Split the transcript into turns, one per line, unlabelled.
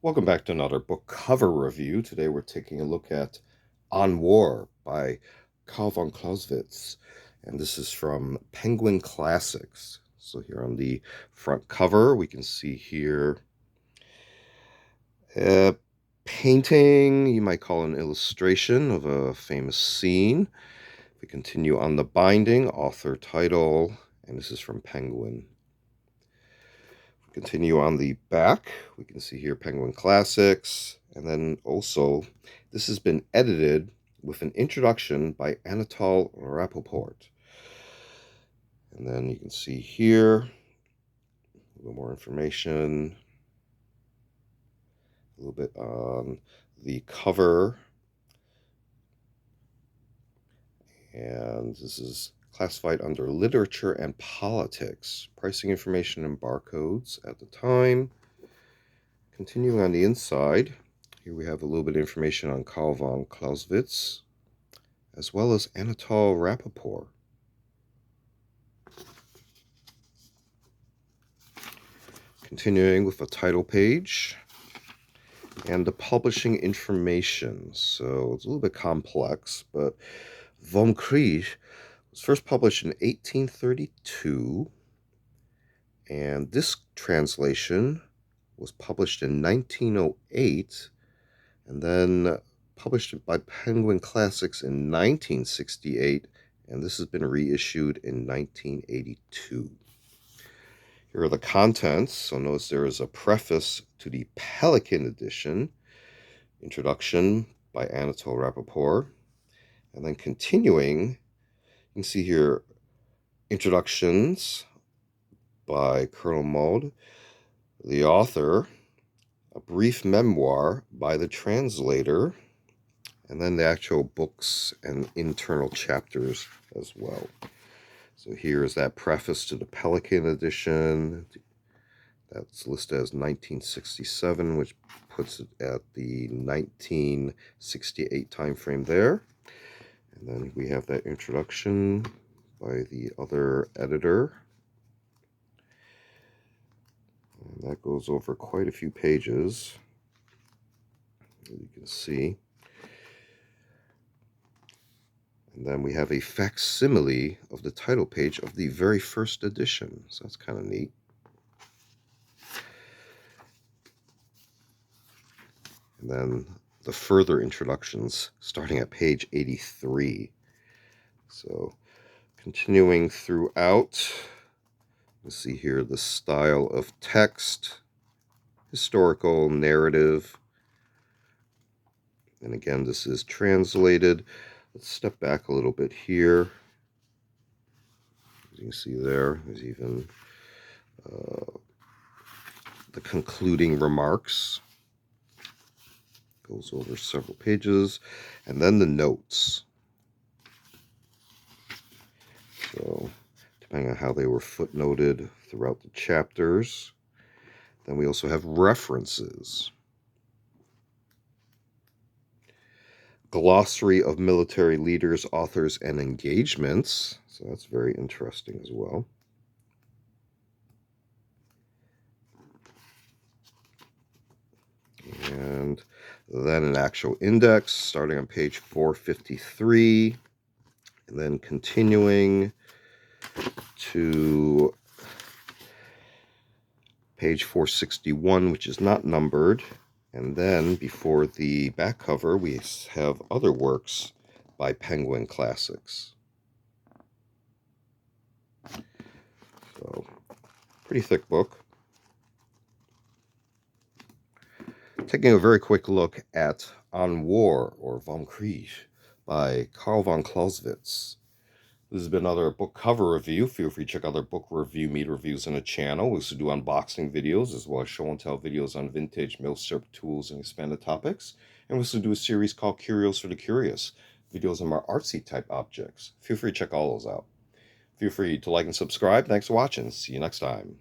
Welcome back to another book cover review. Today we're taking a look at On War by Carl von Clausewitz, and this is from Penguin Classics. So here on the front cover, we can see here a painting, you might call an illustration of a famous scene. We continue on the binding, author title, and this is from Penguin. Continue on the back, we can see here Penguin Classics, and then also this has been edited with an introduction by Anatol Rapoport. And then you can see here a little more information, a little bit on the cover, and this is classified under literature and politics, pricing information and barcodes at the time. Continuing on the inside, here we have a little bit of information on Carl von Clausewitz, as well as Anatol Rapoport. Continuing with a title page and the publishing information. So it's a little bit complex, but Vom Krieg was first published in 1832, and this translation was published in 1908, and then published by Penguin Classics in 1968, and this has been reissued in 1982. Here are the contents. So notice there is a preface to the Pelican edition, introduction by Anatol Rapoport, and then continuing, you can see here introductions by Colonel Maud, the author, a brief memoir by the translator, and then the actual books and internal chapters as well. So here's that preface to the Pelican edition. That's listed as 1967, which puts it at the 1968 time frame there. And then we have that introduction by the other editor. And that goes over quite a few pages, as you can see. And then we have a facsimile of the title page of the very first edition. So that's kind of neat. And then the further introductions starting at page 83. So continuing throughout, you see here the style of text, historical narrative. And again, this is translated. Let's step back a little bit here. As you can see there's even the concluding remarks. Goes over several pages. And then the notes. So depending on how they were footnoted throughout the chapters. Then we also have references. Glossary of military leaders, authors, and engagements. So that's very interesting as well. And then an actual index starting on page 453, and then continuing to page 461, which is not numbered. And then before the back cover, we have other works by Penguin Classics. So, pretty thick book. Taking a very quick look at On War, or Vom Krieg, by Carl von Clausewitz. This has been another book cover review. Feel free to check out other book review, meet reviews on the channel. We also do unboxing videos, as well as show and tell videos on vintage milsurp tools and expanded topics. And we also do a series called Curios for the Curious, videos on more artsy type objects. Feel free to check all those out. Feel free to like and subscribe. Thanks for watching. See you next time.